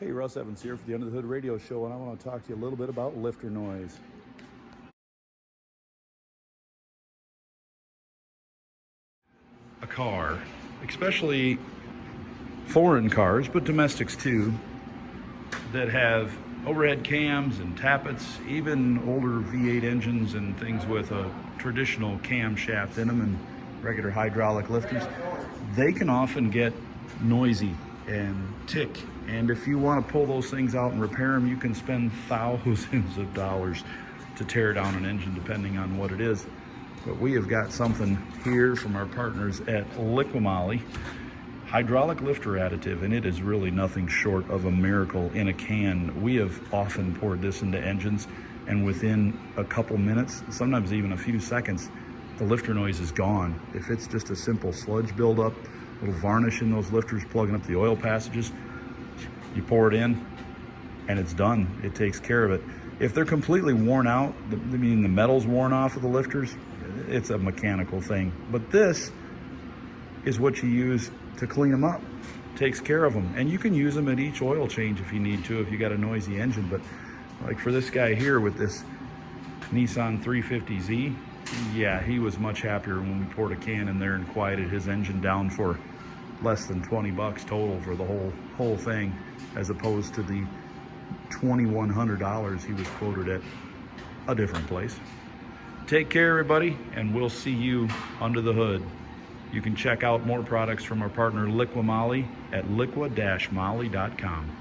Hey, Russ Evans here for the Under the Hood radio show, and I want to talk to you a little bit about lifter noise. A car, especially foreign cars, but domestics too, that have overhead cams and tappets, even older V8 engines and things with a traditional camshaft in them and regular hydraulic lifters, they can often get noisy and tick. And if you want to pull those things out and repair them, you can spend thousands of dollars to tear down an engine depending on what it is. But we have got something here from our partners at Liquimoly, hydraulic lifter additive, and it is really nothing short of a miracle in a can. We have often poured this into engines, and within a couple minutes, sometimes even a few seconds, the lifter noise is gone. If it's just a simple sludge buildup, a little varnish in those lifters, plugging up the oil passages, you pour it in and it's done. It takes care of it. If they're completely worn out, meaning the metal's worn off of the lifters, it's a mechanical thing. But this is what you use to clean them up. Takes care of them. And you can use them at each oil change if you need to, if you got a noisy engine. But like for this guy here with this Nissan 350Z, yeah, he was much happier when we poured a can in there and quieted his engine down for less than 20 bucks total for the whole thing, as opposed to the $2,100 he was quoted at a different place. Take care, everybody, and we'll see you under the hood. You can check out more products from our partner Liquimoly at liqua-moly.com.